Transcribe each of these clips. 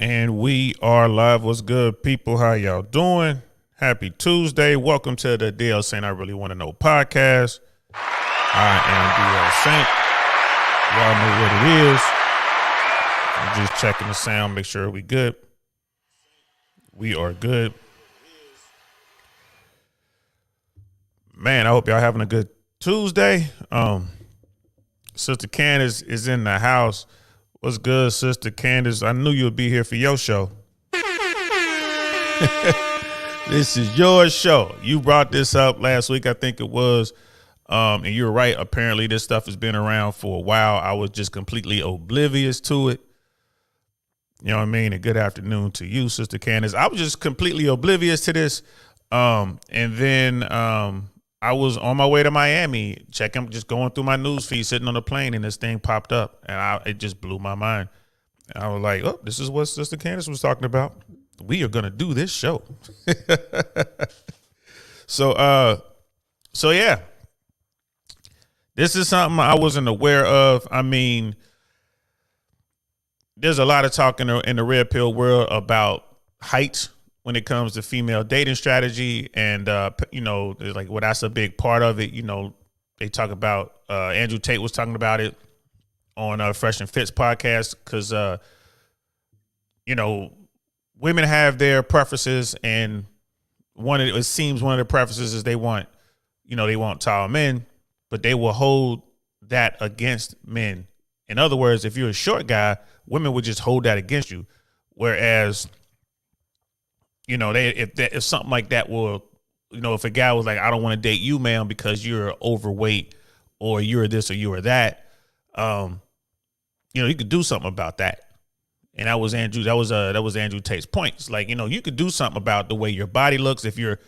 And we are live. What's good, people? How y'all doing? Happy Tuesday. Welcome to the DL Saint I Really Want to Know podcast. I am DL Saint. Y'all know what it is. I'm just checking the sound, make sure we good. We are good. Man, I hope y'all having a good Tuesday. Sister Candace is in the house. What's good, Sister Candace? I knew you'd be here for your show. This is your show. You brought this up last week, I think it was. And you're right. Apparently, this stuff has been around for a while. I was just completely oblivious to it. You know what I mean? And good afternoon to you, Sister Candace. I was just completely oblivious to this. And then I was on my way to Miami, just going through my news feed, sitting on the plane, and this thing popped up, and it just blew my mind. And I was like, "Oh, this is what Sister Candace was talking about. We are gonna do this show." So yeah, this is something I wasn't aware of. I mean, there's a lot of talk in the red pill world about height when it comes to female dating strategy. And, that's a big part of it. You know, they talk about, Andrew Tate was talking about it on Fresh and Fit's podcast. Cause, women have their preferences, and it seems one of the preferences is they want tall men, but they will hold that against men. In other words, if you're a short guy, women would just hold that against you. Whereas, if something like that will, if a guy was like, I don't want to date you, ma'am, because you're overweight or you're this or you are that, you could do something about that. And that was Andrew Tate's point. It's like, you could do something about the way your body looks. If you're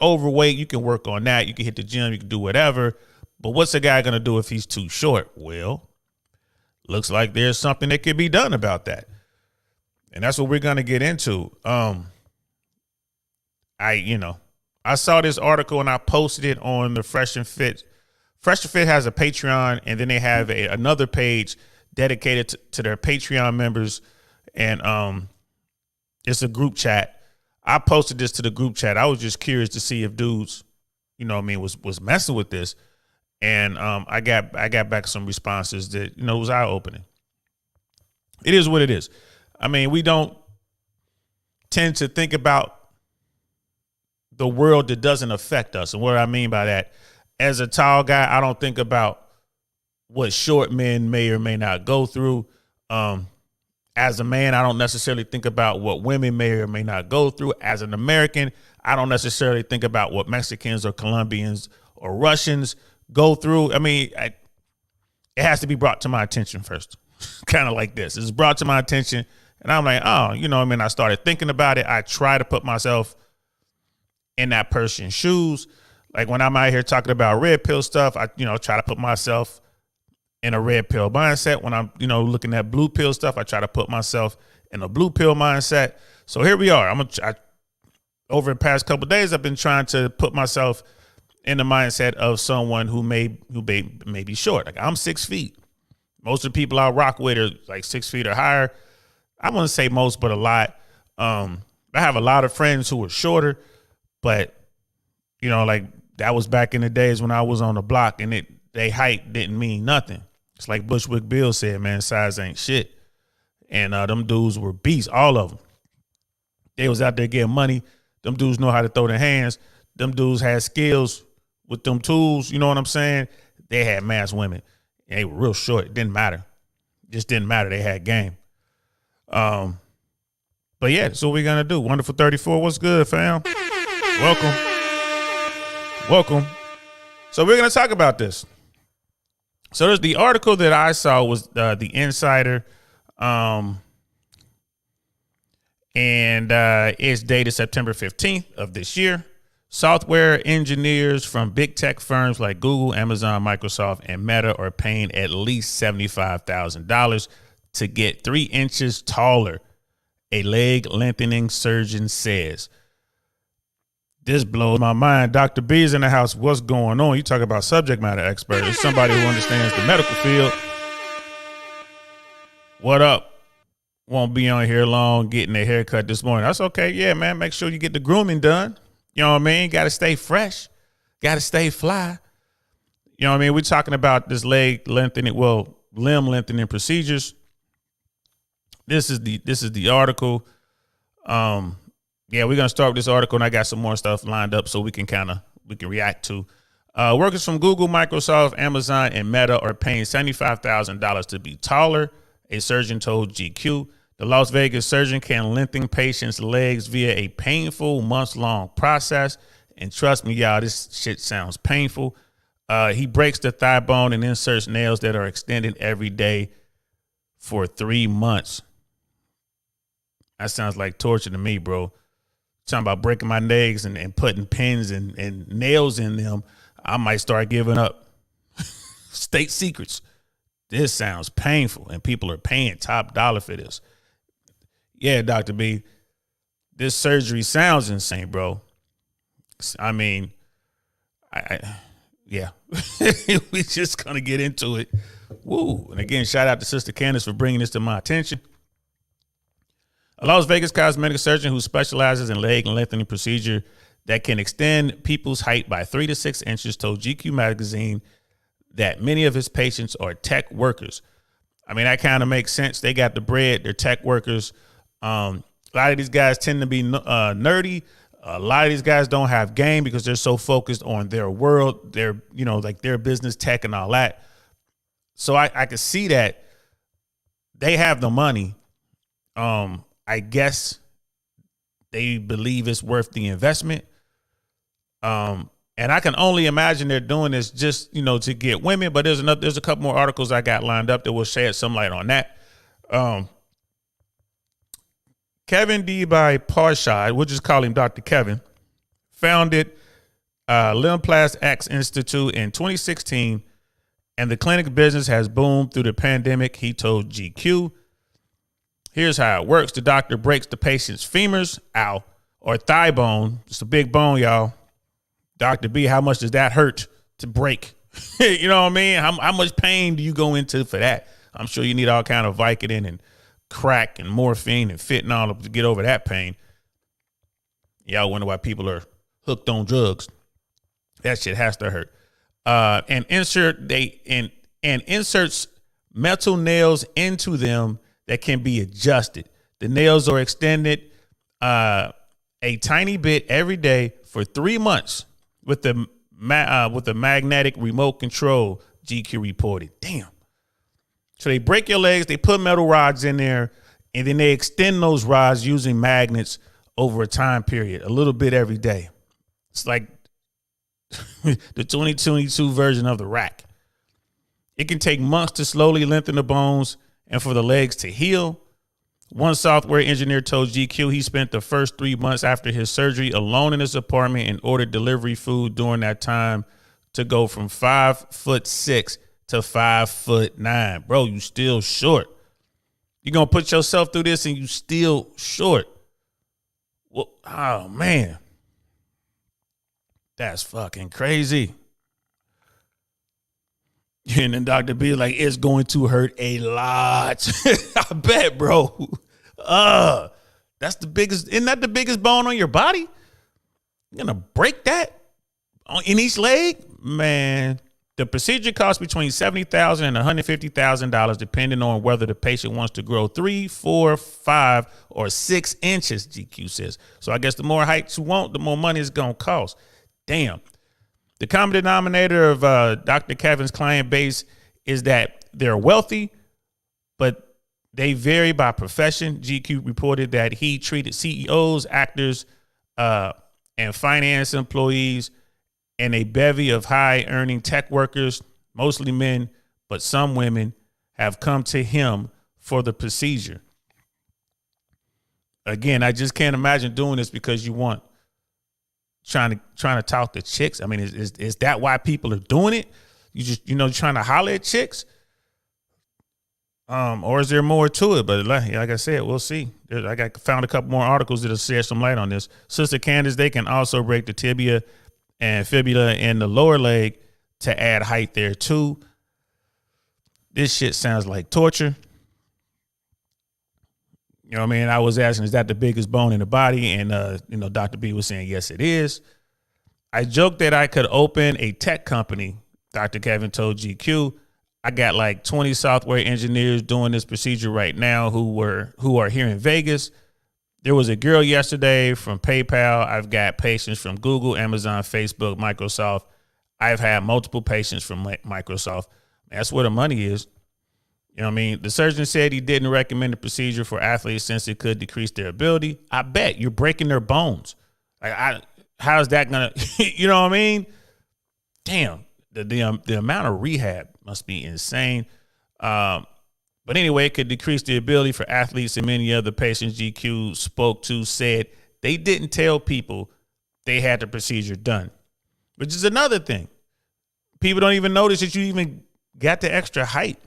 overweight, you can work on that. You can hit the gym, you can do whatever. But what's a guy going to do if he's too short? Well, looks like there's something that can be done about that. And that's what we're going to get into. I saw this article and I posted it on the Fresh and Fit. Fresh and Fit has a Patreon, and then they have another page dedicated to their Patreon members. And it's a group chat. I posted this to the group chat. I was just curious to see if dudes, was messing with this. And I got back some responses that, was eye-opening. It is what it is. I mean, we don't tend to think about the world that doesn't affect us. And what I mean by that, as a tall guy, I don't think about what short men may or may not go through. As a man, I don't necessarily think about what women may or may not go through. As an American, I don't necessarily think about what Mexicans or Colombians or Russians go through. I mean, it has to be brought to my attention first. Kind of like this. It's brought to my attention, and I'm like, I started thinking about it. I try to put myself in that person's shoes. Like when I'm out here talking about red pill stuff, I try to put myself in a red pill mindset. When I'm looking at blue pill stuff, I try to put myself in a blue pill mindset. So here we are. Over the past couple of days, I've been trying to put myself in the mindset of someone who may be short. Like, I'm 6 feet. Most of the people I rock with are like 6 feet or higher. I wouldn't say most, but a lot. I have a lot of friends who are shorter, but like that was back in the days when I was on the block, and they height didn't mean nothing. It's like Bushwick Bill said, man, size ain't shit. And them dudes were beasts, all of them. They was out there getting money. Them dudes know how to throw their hands. Them dudes had skills with them tools. You know what I'm saying? They had mass women. And they were real short. It didn't matter. Just didn't matter. They had game. But yeah, that's what we're going to do. Wonderful 34. What's good, fam? Welcome. So we're going to talk about this. So there's the article that I saw was the Insider, and it's dated September 15th of this year. Software engineers from big tech firms like Google, Amazon, Microsoft, and Meta are paying at least $75,000 to get 3 inches taller, a leg lengthening surgeon says. This blows my mind. Dr. B is in the house. What's going on? You talk about subject matter expert. It's somebody who understands the medical field. What up? won't be on here long getting a haircut this morning. That's okay. Yeah, man. Make sure you get the grooming done. You know what I mean? Got to stay fresh. Got to stay fly. You know what I mean? We're talking about this limb lengthening procedures. This is the article. Yeah, we're gonna start with this article, and I got some more stuff lined up so we can react to. Workers from Google, Microsoft, Amazon, and Meta are paying $75,000 to be taller, a surgeon told GQ. The Las Vegas surgeon can lengthen patients' legs via a painful months-long process. And trust me, y'all, this shit sounds painful. He breaks the thigh bone and inserts nails that are extended every day for 3 months. That sounds like torture to me, bro. Talking about breaking my legs and putting pins and nails in them. I might start giving up. State secrets. This sounds painful, and people are paying top dollar for this. Yeah, Dr. B, this surgery sounds insane, bro. I mean, yeah. We just gonna get into it. Woo. And again, shout out to Sister Candace for bringing this to my attention. A Las Vegas cosmetic surgeon who specializes in leg lengthening procedure that can extend people's height by 3 to 6 inches told GQ magazine that many of his patients are tech workers. I mean, that kind of makes sense. They got the bread. They're tech workers. A lot of these guys tend to be nerdy. A lot of these guys don't have game because they're so focused on their world, their, like their business, tech, and all that. So I could see that they have the money. I guess they believe it's worth the investment. And I can only imagine they're doing this just, to get women. But there's a couple more articles I got lined up that will shed some light on that. Kevin D. by Parshad, we'll just call him Dr. Kevin, founded Limplast X Institute in 2016, and the clinic business has boomed through the pandemic, he told GQ. Here's how it works. The doctor breaks the patient's femurs, or thigh bone. It's a big bone, y'all. Dr. B, how much does that hurt to break? You know what I mean? How much pain do you go into for that? I'm sure you need all kind of Vicodin and crack and morphine and fentanyl to get over that pain. Y'all wonder why people are hooked on drugs. That shit has to hurt. And inserts metal nails into them that can be adjusted. The nails are extended a tiny bit every day for 3 months with the magnetic remote control, GQ reported. Damn. So they break your legs, they put metal rods in there, and then they extend those rods using magnets over a time period, a little bit every day. It's like the 2022 version of the rack. It can take months to slowly lengthen the bones and for the legs to heal. One software engineer told GQ he spent the first 3 months after his surgery alone in his apartment and ordered delivery food during that time to go from 5'6" to 5'9". Bro, you still short. You're going to put yourself through this and you still short. Well, oh, man. That's fucking crazy. And then Dr. B like, it's going to hurt a lot. I bet, bro. That's the biggest. Isn't that the biggest bone on your body? You're going to break that in each leg? Man, the procedure costs between $70,000 and $150,000, depending on whether the patient wants to grow 3, 4, 5, or 6 inches, GQ says. So I guess the more height you want, the more money it's going to cost. Damn. The common denominator of Dr. Kevin's client base is that they're wealthy, but they vary by profession. GQ reported that he treated CEOs, actors, and finance employees, and a bevy of high-earning tech workers, mostly men, but some women, have come to him for the procedure. Again, I just can't imagine doing this because you want trying to talk to chicks. I mean, is that why people are doing it? You just, trying to holler at chicks? Or is there more to it? But like I said, we'll see. I found a couple more articles that'll shed some light on this. Sister Candace, they can also break the tibia and fibula in the lower leg to add height there too. This shit sounds like torture. You know what I mean? I was asking, is that the biggest bone in the body? And, Dr. B was saying, yes, it is. I joked that I could open a tech company. Dr. Kevin told GQ, I got like 20 software engineers doing this procedure right now who are here in Vegas. There was a girl yesterday from PayPal. I've got patients from Google, Amazon, Facebook, Microsoft. I've had multiple patients from Microsoft. That's where the money is. You know what I mean? The surgeon said he didn't recommend the procedure for athletes since it could decrease their ability. I bet you're breaking their bones. Like, how's that gonna? You know what I mean? Damn, the amount of rehab must be insane. But anyway, it could decrease the ability for athletes, and many other patients GQ spoke to said they didn't tell people they had the procedure done, which is another thing. People don't even notice that you even got the extra height.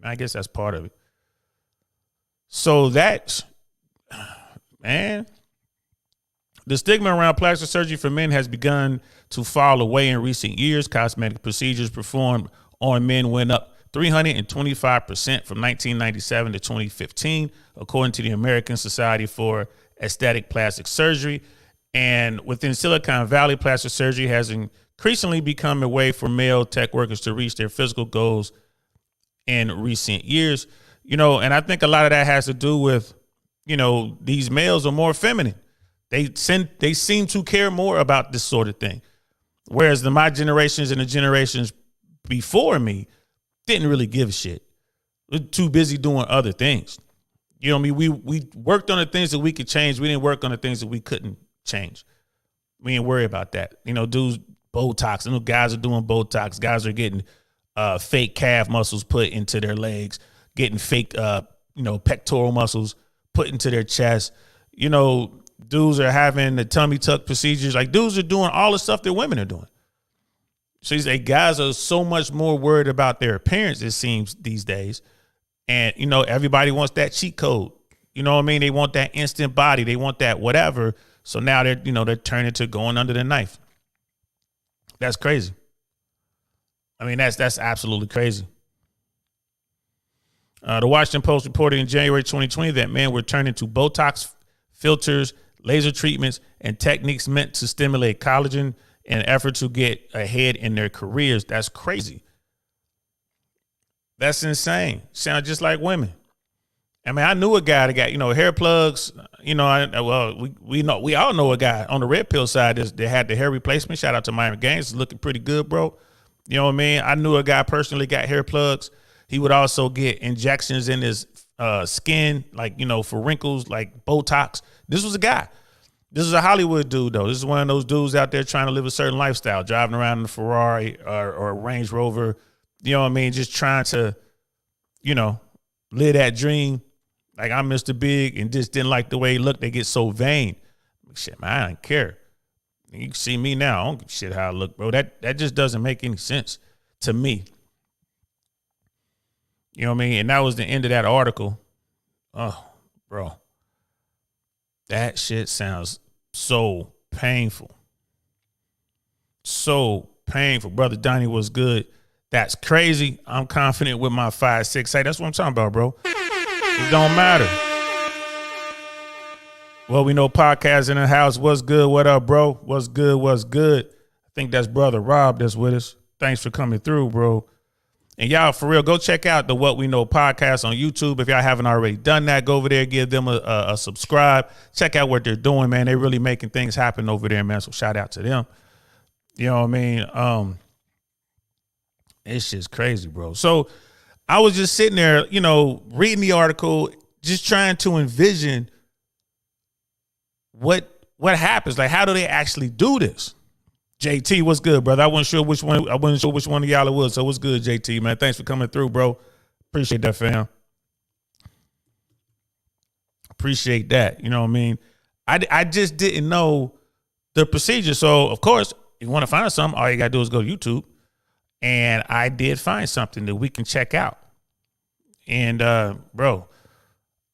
I guess that's part of it. So that's, man, the stigma around plastic surgery for men has begun to fall away in recent years. Cosmetic procedures performed on men went up 325% from 1997 to 2015, according to the American Society for Aesthetic Plastic Surgery. And within Silicon Valley, plastic surgery has increasingly become a way for male tech workers to reach their physical goals in recent years. And I think a lot of that has to do with, these males are more feminine. They seem to care more about this sort of thing. Whereas my generations and the generations before me didn't really give a shit. We're too busy doing other things. You know what I mean? We worked on the things that we could change. We didn't work on the things that we couldn't change. We didn't worry about that. Dudes, Botox. Guys are doing Botox. Guys are getting fake calf muscles put into their legs, getting fake, pectoral muscles put into their chest. Dudes are having the tummy tuck procedures. Like, dudes are doing all the stuff that women are doing. So you say guys are so much more worried about their appearance, it seems, these days. And, everybody wants that cheat code. You know what I mean? They want that instant body. They want that whatever. So now they're turning to going under the knife. That's crazy. I mean, that's absolutely crazy. The Washington Post reported in January 2020 that men were turning to Botox, filters, laser treatments, and techniques meant to stimulate collagen in an effort to get ahead in their careers. That's crazy. That's insane. Sound just like women. I mean, I knew a guy that got, hair plugs. We all know a guy on the red pill side that had the hair replacement. Shout out to Miami Gaines. It's looking pretty good, bro. You know what I mean? I knew a guy personally got hair plugs. He would also get injections in his skin, like, for wrinkles, like Botox. This was a guy. This is a Hollywood dude, though. This is one of those dudes out there trying to live a certain lifestyle, driving around in a Ferrari or a Range Rover. You know what I mean? Just trying to, live that dream. Like, I'm Mr. Big, and just didn't like the way he looked. They get so vain. Shit, man, I don't care. You can see me now. I don't give a shit how I look, bro. That just doesn't make any sense to me. You know what I mean? And that was the end of that article. Oh, bro. That shit sounds so painful. So painful. Brother Donnie was good. That's crazy. I'm confident with my 5'6". Hey, that's what I'm talking about, bro. It don't matter. Well, we know podcasts in the house. What's good? What up, bro? What's good? What's good? I think that's Brother Rob that's with us. Thanks for coming through, bro. And y'all, for real, go check out the What We Know podcast on YouTube. If y'all haven't already done that, go over there, give them a subscribe. Check out what they're doing, man. They're really making things happen over there, man. So shout out to them. You know what I mean? It's just crazy, bro. So I was just sitting there, reading the article, just trying to envision what happens. Like, how do they actually do this? JT, what's good, brother? I wasn't sure which one of y'all it was. So what's good, JT, man? Thanks for coming through, bro. Appreciate that, fam. Appreciate that. You know what I mean? I just didn't know the procedure. So, of course, if you want to find something, all you got to do is go to YouTube. And I did find something that we can check out. And, bro,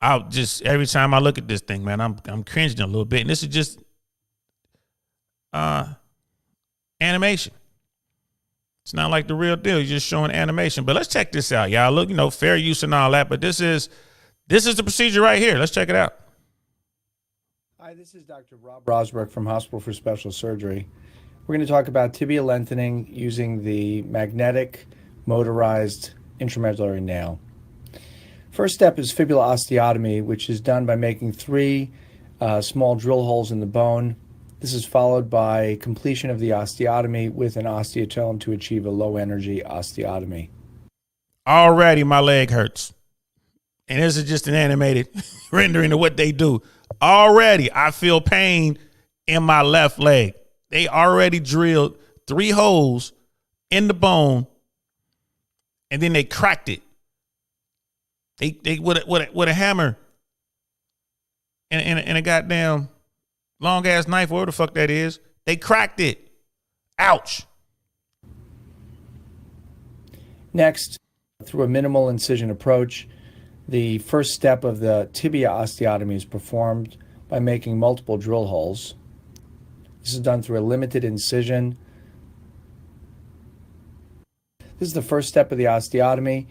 I'll just, every time I look at this thing, man, I'm cringing a little bit. And this is just animation. It's not like the real deal. You're just showing animation. But let's check this out, y'all. Look, fair use and all that. But this is This is the procedure right here. Let's check it out. Hi, this is Dr. Rob Rosbrook from Hospital for Special Surgery. We're going to talk about tibia lengthening using the magnetic motorized intramedullary nail. First step is fibula osteotomy, which is done by making 3 small drill holes in the bone. This is followed by completion of the osteotomy with an osteotome to achieve a low energy osteotomy. Already my leg hurts. And this is just an animated rendering of what they do. Already I feel pain in my left leg. They already drilled 3 holes in the bone and then they cracked it. They with a hammer and a goddamn long ass knife, whatever the fuck that is. They cracked it. Ouch. Next, through a minimal incision approach, the first step of the tibia osteotomy is performed by making multiple drill holes. This is done through a limited incision. This is the first step of the osteotomy,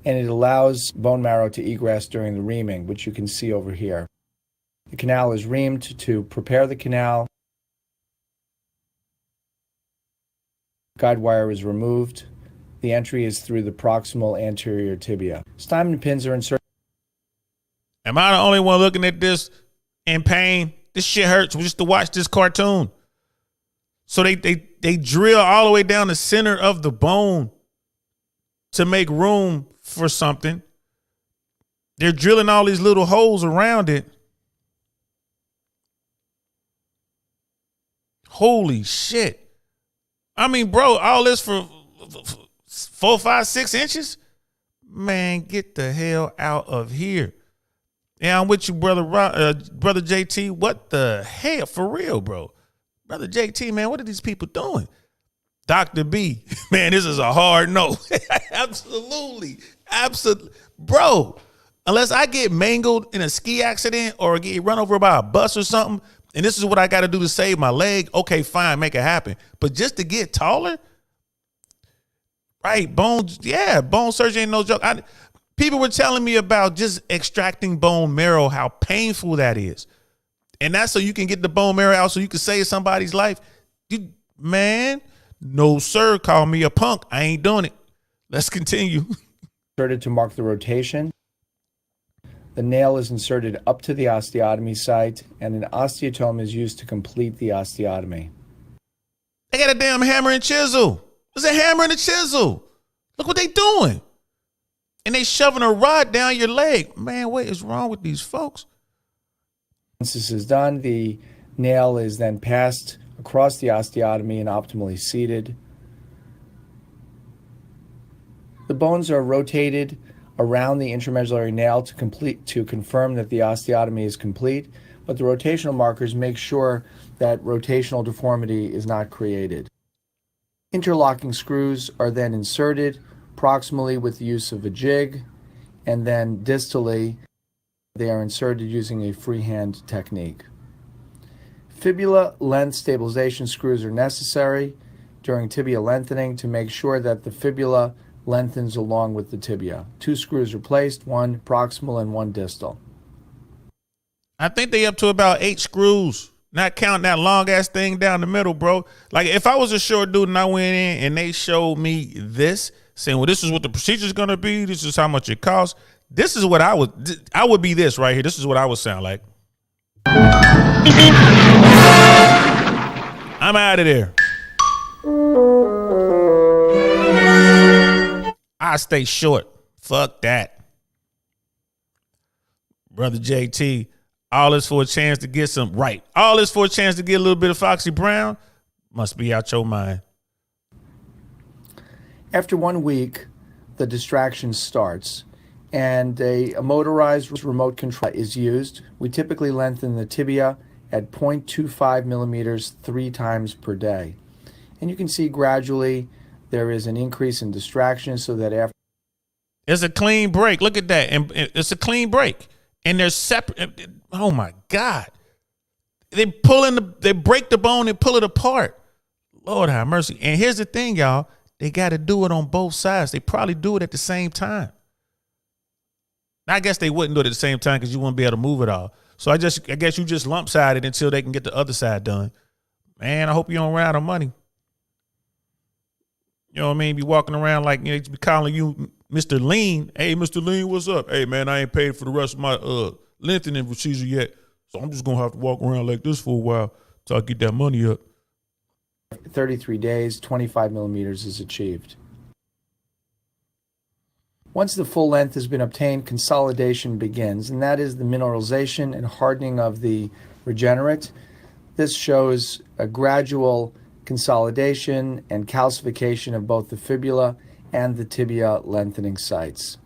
and it allows bone marrow to egress during the reaming, which you can see over here. The canal is reamed to prepare the canal. Guide wire is removed. The entry is through the proximal anterior tibia. Stymon pins are inserted. Am I the only one looking at this in pain? This shit hurts just to watch this cartoon. So they drill all the way down the center of the bone to make room for something. They're drilling all these little holes around it. Holy shit. I mean, bro, all this for 4, 5, 6 inches? Man, get the hell out of here. Yeah, I'm with you, brother JT. What the hell? For real, bro. Brother JT, man, what are these people doing? Dr. B, man, this is a hard no. Absolutely. Bro, unless I get mangled in a ski accident or get run over by a bus or something, and this is what I got to do to save my leg, okay, fine, make it happen. But just to get taller, right, bone surgery ain't no joke. People were telling me about just extracting bone marrow, how painful that is. And that's so you can get the bone marrow out so you can save somebody's life. Man, no, sir, call me a punk. I ain't doing it. Let's continue. Inserted to mark the rotation. The nail is inserted up to the osteotomy site, and an osteotome is used to complete the osteotomy. They got a damn hammer and chisel. There's a hammer and a chisel. Look what they doing. And they shoving a rod down your leg. Man, what is wrong with these folks? Once this is done, the nail is then passed across the osteotomy and optimally seated. The bones are rotated around the intramedullary nail to confirm that the osteotomy is complete, but the rotational markers make sure that rotational deformity is not created. Interlocking screws are then inserted proximally with the use of a jig, and then distally they are inserted using a freehand technique. Fibula length stabilization screws are necessary during tibia lengthening to make sure that the fibula lengthens along with the tibia. 2 screws are placed, 1 proximal and 1 distal. I think they up to about 8 screws, not counting that long ass thing down the middle, bro. Like if I was a short dude and I went in and they showed me this, saying, well, this is what the procedure is going to be. This is how much it costs. This is what I would be this right here. This is what I would sound like. I'm out of there. I stay short. Fuck that. Brother JT, all this for a chance to get some right. All this for a chance to get a little bit of Foxy Brown. Must be out your mind. After 1 week, the distraction starts and a motorized remote control is used. We typically lengthen the tibia at 0.25 millimeters 3 times per day. And you can see gradually there is an increase in distraction so that after. It's a clean break. Look at that. And it's a clean break. And they're separate. Oh my God. They break the bone and pull it apart. Lord have mercy. And here's the thing, y'all. They got to do it on both sides. They probably do it at the same time. Now, I guess they wouldn't do it at the same time because you wouldn't be able to move it all. So I guess you just lump side it until they can get the other side done. Man, I hope you don't run out of money. You know what I mean? Be walking around like, you know, be calling you Mr. Lean. Hey, Mr. Lean, what's up? Hey, man, I ain't paid for the rest of my lengthening procedure yet. So I'm just going to have to walk around like this for a while till I get that money up. 33 days, 25 millimeters is achieved. Once the full length has been obtained, consolidation begins, and that is the mineralization and hardening of the regenerate. This shows a gradual consolidation and calcification of both the fibula and the tibia lengthening sites.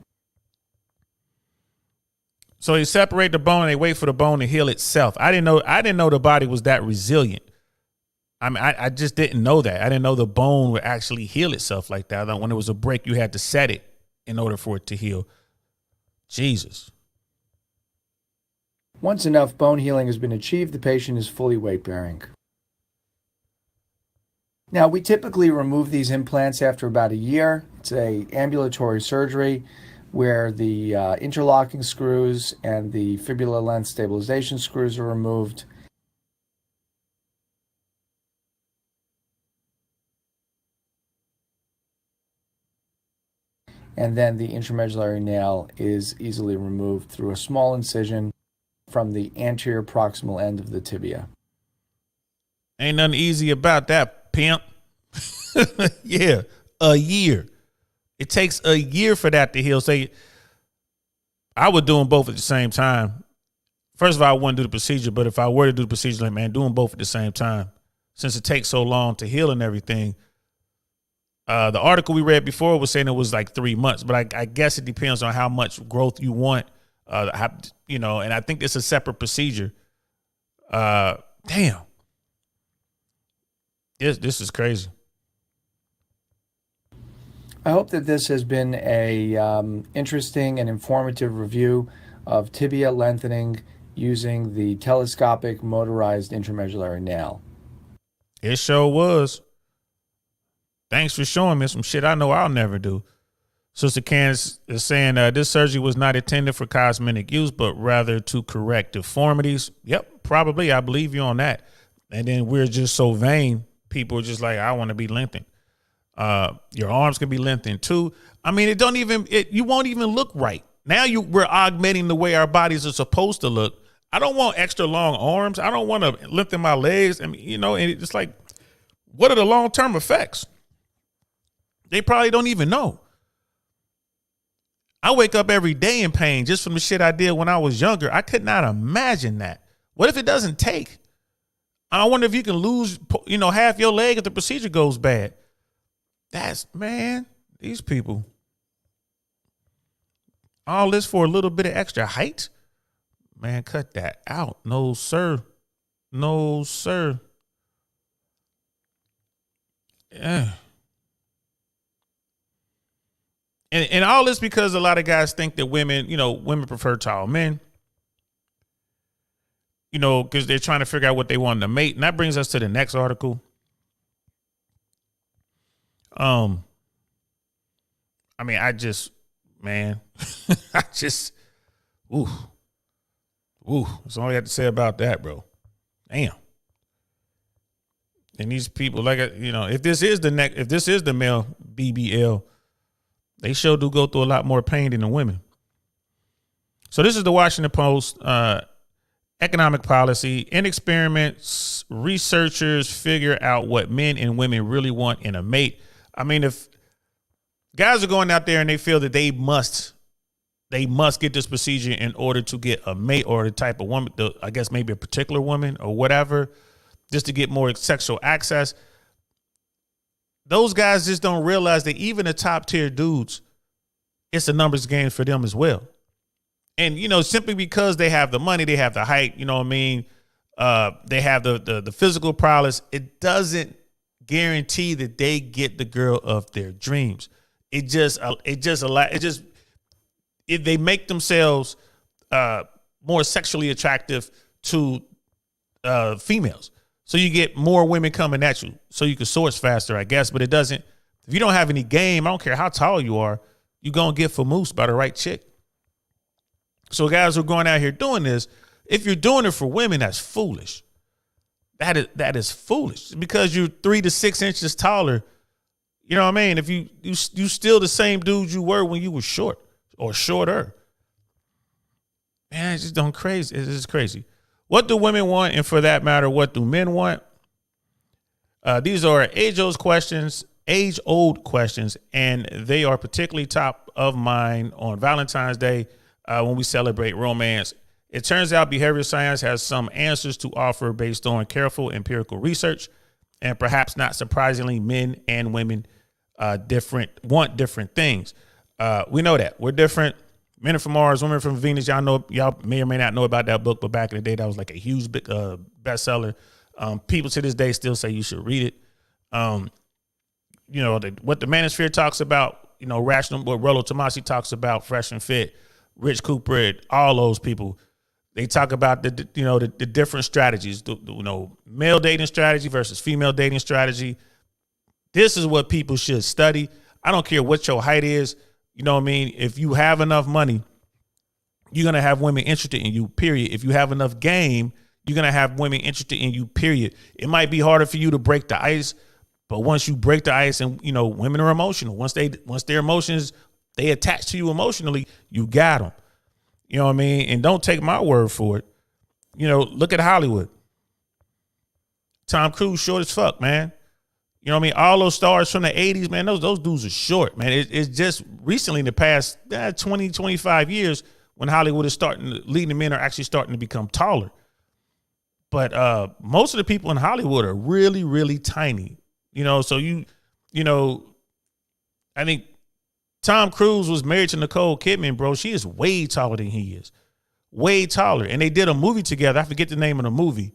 So they separate the bone and they wait for the bone to heal itself. I didn't know the body was that resilient. I mean, I just didn't know that. I didn't know the bone would actually heal itself like that. When there was a break, you had to set it in order for it to heal. Jesus. Once enough bone healing has been achieved, the patient is fully weight-bearing. Now, we typically remove these implants after about a year. It's an ambulatory surgery where the interlocking screws and the fibula length stabilization screws are removed. And then the intramedullary nail is easily removed through a small incision from the anterior proximal end of the tibia. Ain't nothing easy about that, pimp. Yeah, a year. It takes a year for that to heal. Say, I would do them both at the same time. First of all, I wouldn't do the procedure, but if I were to do the procedure, like, man, do them both at the same time. Since it takes so long to heal and everything. The article we read before was saying it was like 3 months, but I guess it depends on how much growth you want. And I think it's a separate procedure. Damn. This is crazy. I hope that this has been a interesting and informative review of tibia lengthening using the telescopic motorized intramedullary nail. It sure was. Thanks for showing me some shit I know I'll never do. Sister Candace is saying this surgery was not intended for cosmetic use, but rather to correct deformities. Yep, probably. I believe you on that. And then we're just so vain. People are just like, I want to be lengthened. Your arms can be lengthened too. I mean, you won't even look right. Now we're augmenting the way our bodies are supposed to look. I don't want extra long arms. I don't want to lengthen my legs. I mean, and it's like, what are the long-term effects? They probably don't even know. I wake up every day in pain just from the shit I did when I was younger. I could not imagine that. What if it doesn't take? I wonder if you can lose, half your leg if the procedure goes bad. Man, these people. All this for a little bit of extra height? Man, cut that out. No, sir. No, sir. Yeah. And all this because a lot of guys think that women prefer tall men, because they're trying to figure out what they want to mate. And that brings us to the next article. I mean, that's all I have to say about that, bro. Damn. And these people, if this is the male BBL, they sure do go through a lot more pain than the women. So this is the Washington Post. Economic policy. In experiments, researchers figure out what men and women really want in a mate. I mean, if guys are going out there and they feel that they must get this procedure in order to get a mate or the type of woman, I guess maybe a particular woman or whatever, just to get more sexual access. Those guys just don't realize that even the top tier dudes, it's a numbers game for them as well. And, simply because they have the money, they have the height, they have the physical prowess, it doesn't guarantee that they get the girl of their dreams. They make themselves more sexually attractive to females. So you get more women coming at you so you can source faster, I guess. But it doesn't. If you don't have any game, I don't care how tall you are, you're going to get famoosed by the right chick. So guys who are going out here doing this, if you're doing it for women, that's foolish. That is foolish because you're 3 to 6 inches taller. You know what I mean? If you still the same dude you were when you were short or shorter. Man, it's just done crazy. It's just crazy. What do women want? And for that matter, what do men want? These are age-old questions, and they are particularly top of mind on Valentine's Day when we celebrate romance. It turns out behavioral science has some answers to offer based on careful empirical research, and perhaps not surprisingly, men and women want different things. We know that we're different. Men are from Mars, women are from Venus. Y'all may or may not know about that book, but back in the day, that was like a huge big bestseller. People to this day still say you should read it. What the Manosphere talks about, rational, what Rollo Tomasi talks about, Fresh and Fit, Rich Cooper, all those people. They talk about the different strategies, male dating strategy versus female dating strategy. This is what people should study. I don't care what your height is. You know what I mean? If you have enough money, you're going to have women interested in you, period. If you have enough game, you're going to have women interested in you, period. It might be harder for you to break the ice, but once you break the ice and, women are emotional. Once their emotions, they attach to you emotionally, you got them. You know what I mean? And don't take my word for it. Look at Hollywood. Tom Cruise short as fuck, man. You know what I mean? All those stars from the 80s, man, those dudes are short, man. It's just recently in the past 20, 25 years when Hollywood is leading men are actually starting to become taller. But most of the people in Hollywood are really, really tiny. So I think Tom Cruise was married to Nicole Kidman, bro. She is way taller than he is. Way taller. And they did a movie together. I forget the name of the movie.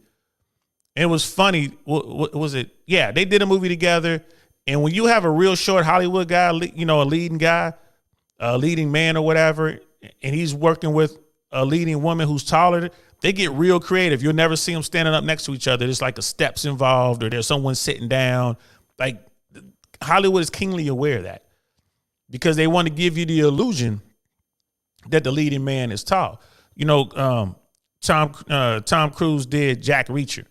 And it was funny. What was it? Yeah, they did a movie together. And when you have a real short Hollywood guy, a leading guy, a leading man or whatever, and he's working with a leading woman who's taller, they get real creative. You'll never see them standing up next to each other. There's like a steps involved or there's someone sitting down. Like Hollywood is keenly aware of that because they want to give you the illusion that the leading man is tall. Tom Cruise did Jack Reacher,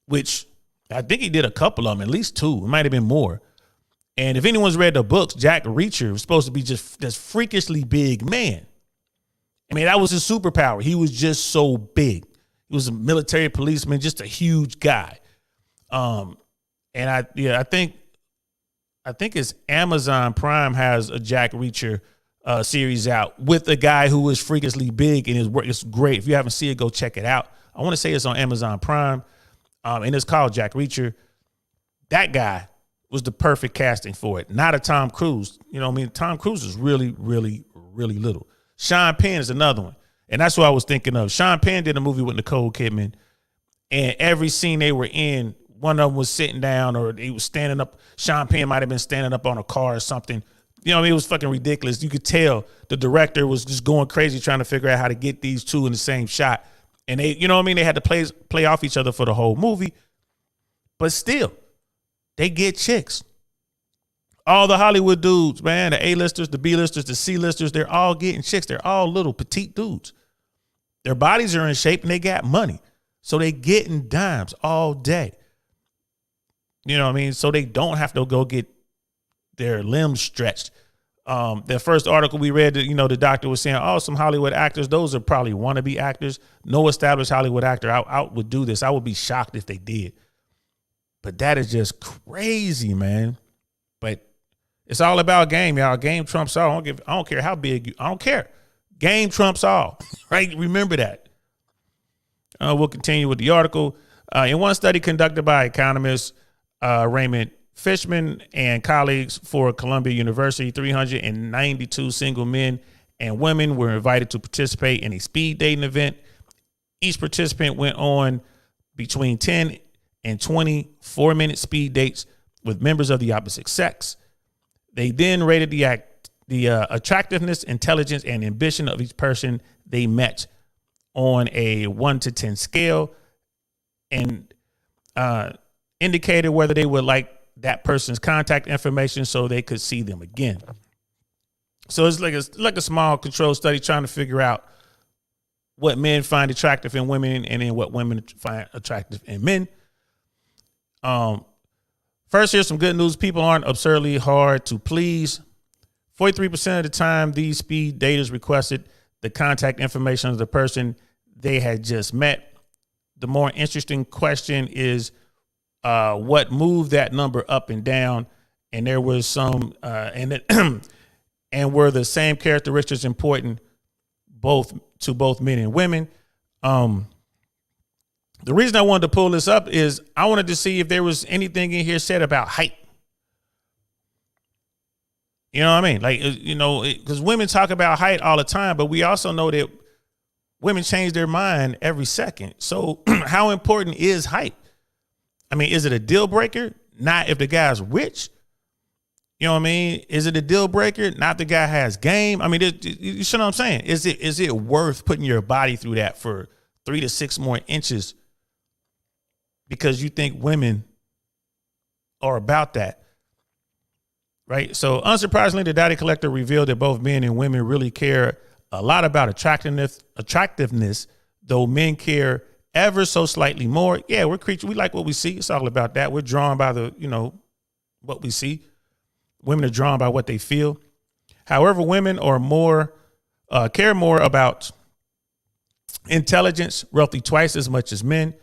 which I think he did a couple of them, at least 2. It might have been more. And if anyone's read the books, Jack Reacher was supposed to be just this freakishly big man. I mean, that was his superpower. He was just so big. He was a military policeman, just a huge guy. And I think it's Amazon Prime has a Jack Reacher series out with a guy who is freakishly big, and his work is great. If you haven't seen it, go check it out. I want to say it's on Amazon Prime, and it's called Jack Reacher. That guy was the perfect casting for it. Not a Tom Cruise. Tom Cruise is really, really, really little. Sean Penn is another one. And that's what I was thinking of. Sean Penn did a movie with Nicole Kidman, and every scene they were in, one of them was sitting down or he was standing up. Sean Penn might have been standing up on a car or something. It was fucking ridiculous. You could tell the director was just going crazy trying to figure out how to get these two in the same shot. And they, they had to play off each other for the whole movie. But still, they get chicks. All the Hollywood dudes, man, the A-listers, the B-listers, the C-listers, they're all getting chicks. They're all little petite dudes. Their bodies are in shape and they got money. So they getting dimes all day. You know what I mean? So they don't have to go get their limbs stretched. The first article we read, the doctor was saying, some Hollywood actors, those are probably wannabe actors. No established Hollywood actor out would do this. I would be shocked if they did. But that is just crazy, man. But it's all about game, y'all. Game trumps all. I don't care how big I don't care. Game trumps all, right? Remember that. We'll continue with the article. In one study conducted by economist Raymond Fishman and colleagues for Columbia University, 392 single men and women were invited to participate in a speed dating event. Each participant went on between 10 and 20 4-minute speed dates with members of the opposite sex. They then rated the attractiveness, intelligence, and ambition of each person they met on a 1 to 10 scale and indicated whether they would like that person's contact information so they could see them again. So it's like a small control study trying to figure out what men find attractive in women and then what women find attractive in men. First, here's some good news. People aren't absurdly hard to please. 43% of the time, these speed daters requested the contact information of the person they had just met. The more interesting question is what moved that number up and down. And there was some, and were the same characteristics important to both men and women. The reason I wanted to pull this up is I wanted to see if there was anything in here said about height. You know what I mean? Like, because women talk about height all the time, but we also know that women change their mind every second. So how important is height? I mean, is it a deal breaker? Not if the guy's rich. You know what I mean? Is it a deal breaker? Not if the guy has game. I mean, you see what I'm saying? Is it worth putting your body through that for 3 to 6 more inches because you think women are about that? Right. So unsurprisingly, the data collector revealed that both men and women really care a lot about attractiveness, though men care ever so slightly more. Yeah, we're creatures. We like what we see. It's all about that. We're drawn by what we see. Women are drawn by what they feel. However, women are care more about intelligence, roughly twice as much as men.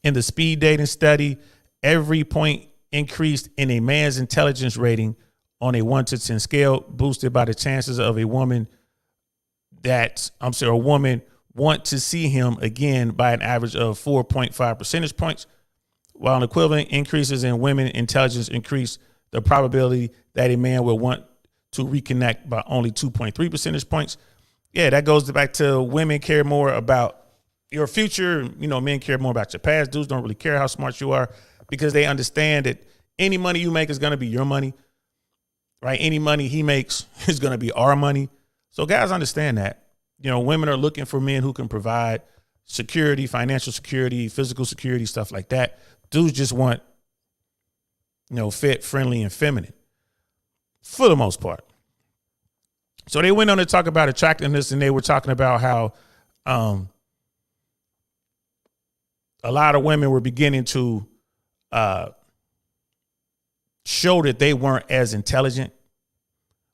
In the speed dating study, every point increased in a man's intelligence rating on a 1 to 10 scale, boosted by the chances of a woman want to see him again by an average of 4.5 percentage points, while an equivalent increases in women intelligence increase the probability that a man will want to reconnect by only 2.3 percentage points. Yeah, that goes back to women care more about your future. Men care more about your past. Dudes don't really care how smart you are because they understand that any money you make is going to be your money, right? Any money he makes is going to be our money. So guys understand that. Women are looking for men who can provide security, financial security, physical security, stuff like that. Dudes just want, fit, friendly, and feminine for the most part. So they went on to talk about attractiveness, and they were talking about how a lot of women were beginning to show that they weren't as intelligent,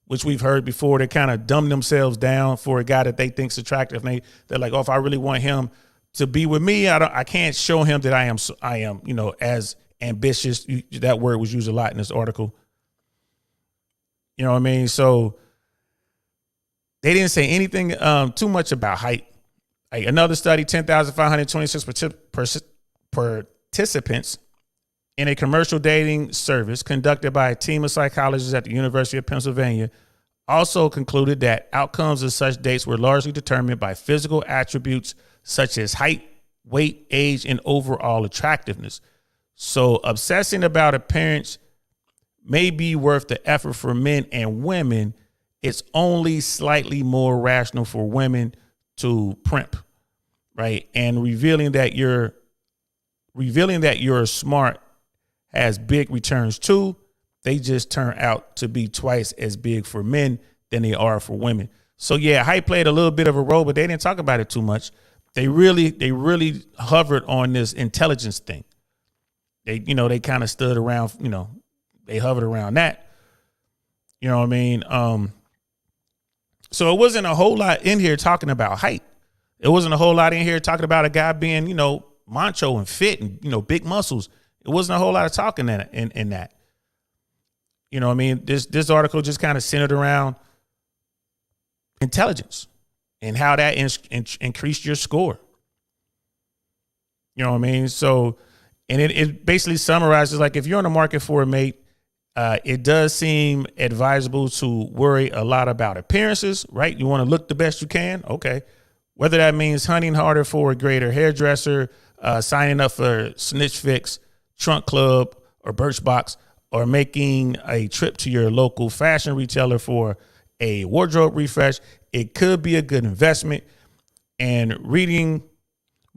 which we've heard before. They kind of dumb themselves down for a guy that they think's attractive. And they're like, oh, if I really want him to be with me, I can't show him that I am, as ambitious. That word was used a lot in this article. You know what I mean? So they didn't say anything too much about height. Like another study, 10,526 participants in a commercial dating service conducted by a team of psychologists at the University of Pennsylvania also concluded that outcomes of such dates were largely determined by physical attributes such as height, weight, age, and overall attractiveness. So obsessing about appearance may be worth the effort for men and women. It's only slightly more rational for women to primp, right? And revealing that you're smart has big returns too. They just turn out to be twice as big for men than they are for women. So yeah, height played a little bit of a role, but they didn't talk about it too much. They really hovered on this intelligence thing. They kind of stood around, they hovered around that. You know what I mean? So it wasn't a whole lot in here talking about height. It wasn't a whole lot in here talking about a guy being, macho and fit and, big muscles. It wasn't a whole lot of talking in that. You know what I mean? This article just kind of centered around intelligence and how that increased your score. You know what I mean? So, and it basically summarizes, like, if you're on the market for a mate, it does seem advisable to worry a lot about appearances, right? You want to look the best you can. Okay. Whether that means hunting harder for a greater hairdresser, signing up for Snitch Fix, Trunk Club, or Birchbox, or making a trip to your local fashion retailer for a wardrobe refresh, it could be a good investment. And reading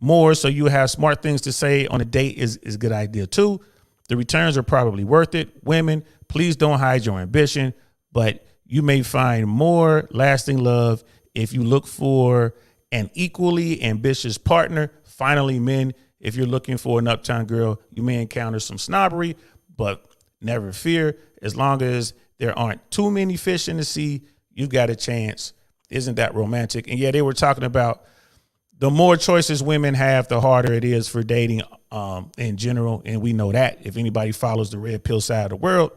more so you have smart things to say on a date is a good idea too. The returns are probably worth it. Women, please don't hide your ambition, but You may find more lasting love if you look for an equally ambitious partner. Finally, men, if you're looking for an uptown girl, you may encounter some snobbery, but never fear. As long as there aren't too many fish in the sea, you've got a chance. Isn't that romantic? And yeah, they were talking about the more choices women have, the harder it is for dating in general. And we know that if anybody follows the red pill side of the world.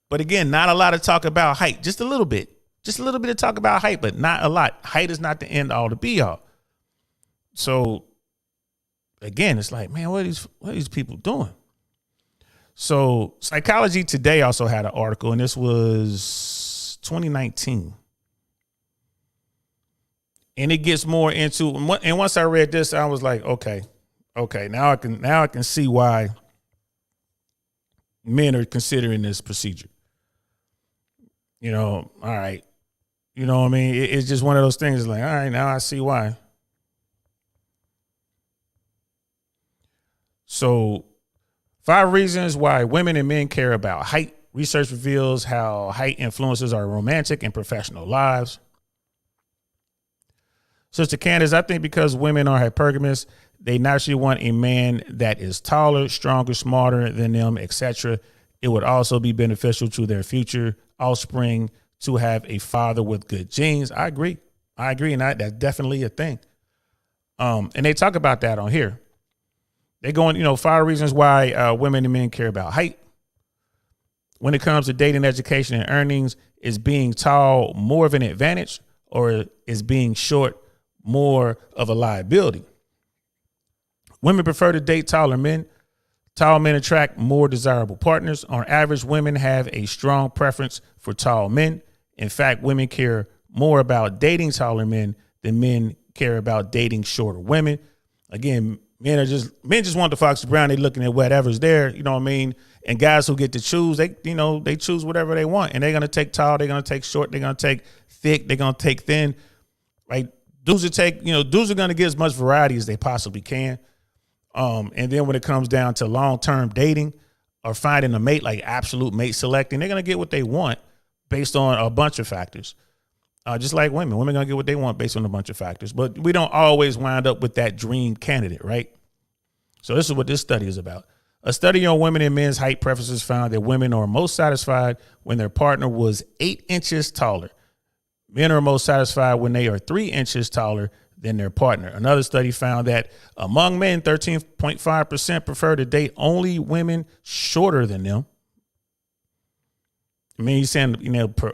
But again, not a lot of talk about height, just a little bit of talk about height, but not a lot. Height is not the end all to be all. So again, it's like, man, what are these people doing? So Psychology Today also had an article, and this was 2019. And it gets more into, and once I read this, I was like, okay, now I can see why men are considering this procedure. You know, all right. You know what I mean? It's just one of those things like, all right, now I see why. So 5 reasons why women and men care about height. Research reveals how height influences our romantic and professional lives. Sister Candace, I think because women are hypergamous, they naturally want a man that is taller, stronger, smarter than them, etc. It would also be beneficial to their future offspring to have a father with good genes. I agree. And that's definitely a thing. And they talk about that on here. They're going, 5 reasons why women and men care about height. When it comes to dating, education, and earnings, is being tall more of an advantage, or is being short more of a liability? Women prefer to date taller men. Tall men attract more desirable partners. On average, women have a strong preference for tall men. In fact, women care more about dating taller men than men care about dating shorter women. Again, men just want the Foxy Brown. They looking at whatever's there, you know what I mean? And guys who get to choose, they choose whatever they want. And they're going to take tall, they're going to take short, they're going to take thick, they're going to take thin. Right? Dudes are going to get as much variety as they possibly can. And then when it comes down to long-term dating or finding a mate, like absolute mate selecting, they're going to get what they want based on a bunch of factors. Just like women are going to get what they want based on a bunch of factors. But we don't always wind up with that dream candidate, right? So this is what this study is about. A study on women and men's height preferences found that women are most satisfied when their partner was 8 inches taller. Men are most satisfied when they are 3 inches taller than their partner. Another study found that among men, 13.5% prefer to date only women shorter than them. I mean, you're saying,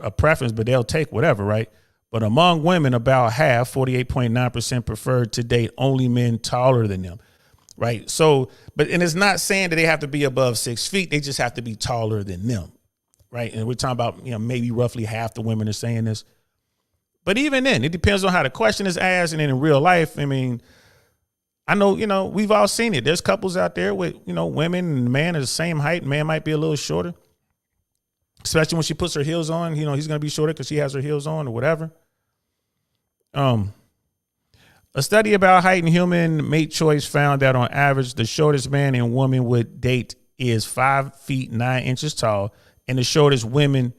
a preference, but they'll take whatever, right? But among women, about half, 48.9%, prefer to date only men taller than them, right? So, and it's not saying that they have to be above 6 feet. They just have to be taller than them, right? And we're talking about, maybe roughly half the women are saying this. But even then, it depends on how the question is asked. And then in real life, I mean, I know, we've all seen it. There's couples out there with, women and the man is the same height. Man might be a little shorter, especially when she puts her heels on. He's going to be shorter because she has her heels on or whatever. A study about height and human mate choice found that on average, the shortest man and woman would date is 5 feet 9 inches tall, and the shortest women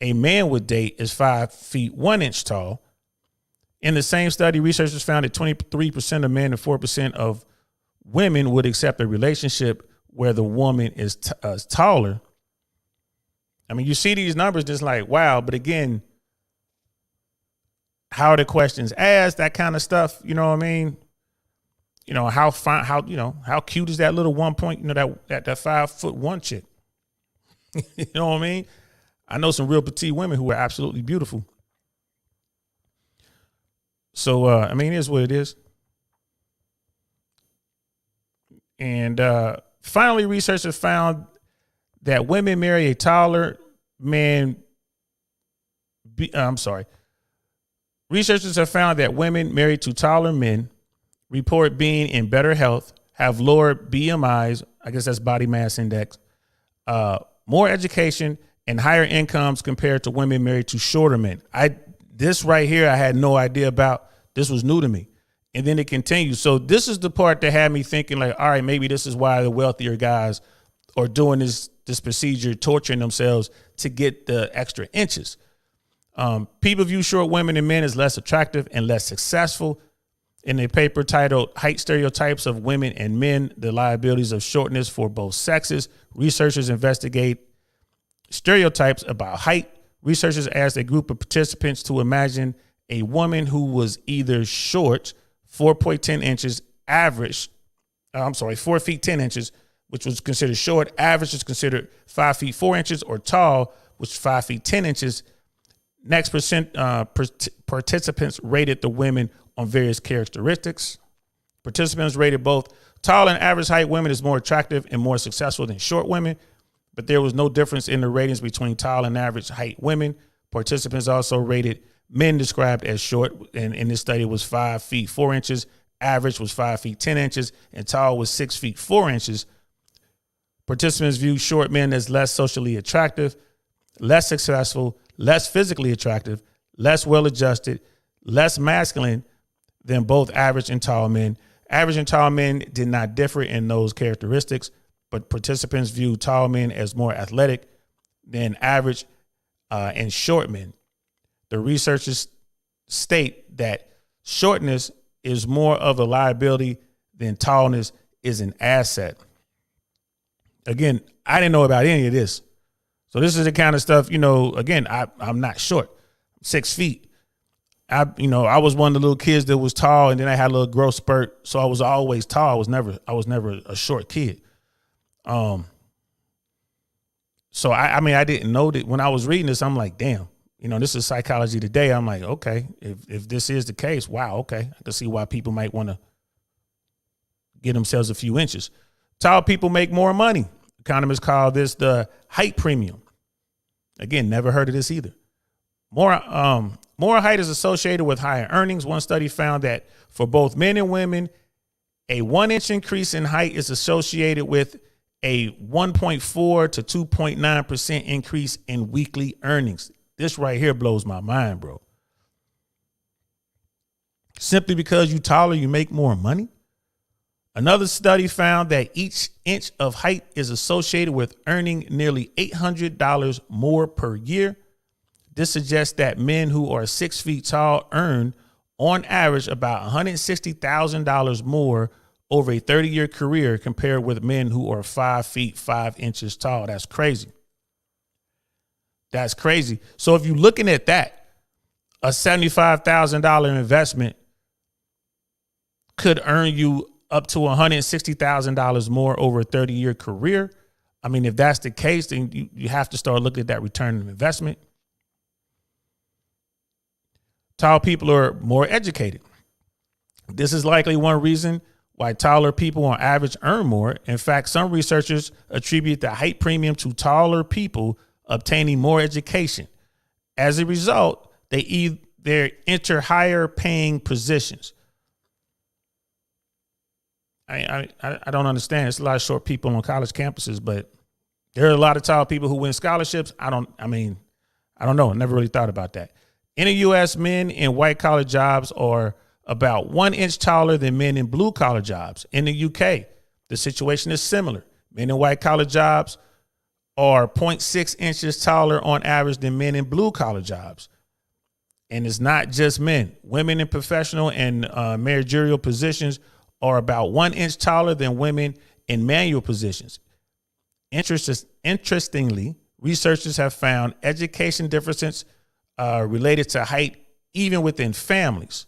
a man would date is 5 feet 1 inch tall. In the same study, researchers found that 23% of men and 4% of women would accept a relationship where the woman is taller. I mean, you see these numbers just like, wow. But again, how are the questions asked, that kind of stuff, you know what I mean? How cute is that little 1 point, that 5'1" chick? You know what I mean? I know some real petite women who are absolutely beautiful. So, it is what it is. And finally, researchers found that women marry a taller man. Researchers have found that women married to taller men report being in better health, have lower BMIs, I guess that's body mass index, more education, and higher incomes compared to women married to shorter men. This right here, I had no idea about. This was new to me. And then it continues. So this is the part that had me thinking like, all right, maybe this is why the wealthier guys or doing this procedure, torturing themselves to get the extra inches. People view short women and men as less attractive and less successful. In a paper titled Height Stereotypes of Women and Men, the Liabilities of Shortness for Both Sexes, researchers investigate stereotypes about height. Researchers asked a group of participants to imagine a woman who was either short, 4.10 inches, 4 feet 10 inches, which was considered short, average is considered 5 feet 4 inches, or tall, which is 5 feet 10 inches. Next, participants rated the women on various characteristics. Participants rated both tall and average height women as more attractive and more successful than short women, but there was no difference in the ratings between tall and average height women. Participants also rated men described as short, and in this study was 5 feet 4 inches, average was 5 feet 10 inches, and tall was 6 feet 4 inches. Participants viewed short men as less socially attractive, less successful, less physically attractive, less well-adjusted, less masculine than both average and tall men. Average and tall men did not differ in those characteristics, but participants viewed tall men as more athletic than average and short men. The researchers state that shortness is more of a liability than tallness is an asset. Again, I didn't know about any of this. So this is the kind of stuff, again, I'm not short. I'm 6 feet. I was one of the little kids that was tall, and then I had a little growth spurt. So I was always tall. I was never a short kid. So I didn't know that. When I was reading this, I'm like, damn, this is Psychology Today. I'm like, okay, if this is the case, wow, okay. I can see why people might want to get themselves a few inches. Tall people make more money. Economists call this the height premium. Again, never heard of this either. More height is associated with higher earnings. One study found that for both men and women, a 1 inch increase in height is associated with a 1.4 to 2.9% increase in weekly earnings. This right here blows my mind, bro. Simply because you're taller, you make more money. Another study found that each inch of height is associated with earning nearly $800 more per year. This suggests that men who are 6 feet tall earn, on average, about $160,000 more over a 30-year career compared with men who are 5 feet 5 inches tall. That's crazy. That's crazy. So if you're looking at that, a $75,000 investment could earn you up to $160,000 more over a 30-year career. I mean, if that's the case, then you have to start looking at that return on investment. Tall people are more educated. This is likely one reason why taller people on average earn more. In fact, some researchers attribute the height premium to taller people obtaining more education. As a result, they either enter higher paying positions. I don't understand. There's a lot of short people on college campuses, but there are a lot of tall people who win scholarships. I don't know. I never really thought about that. In the U.S., men in white collar jobs are about 1 inch taller than men in blue collar jobs. In the UK, the situation is similar. Men in white collar jobs are 0.6 inches taller on average than men in blue collar jobs. And it's not just men. Women in professional and managerial positions are about 1 inch taller than women in manual positions. Interestingly, researchers have found education differences related to height even within families.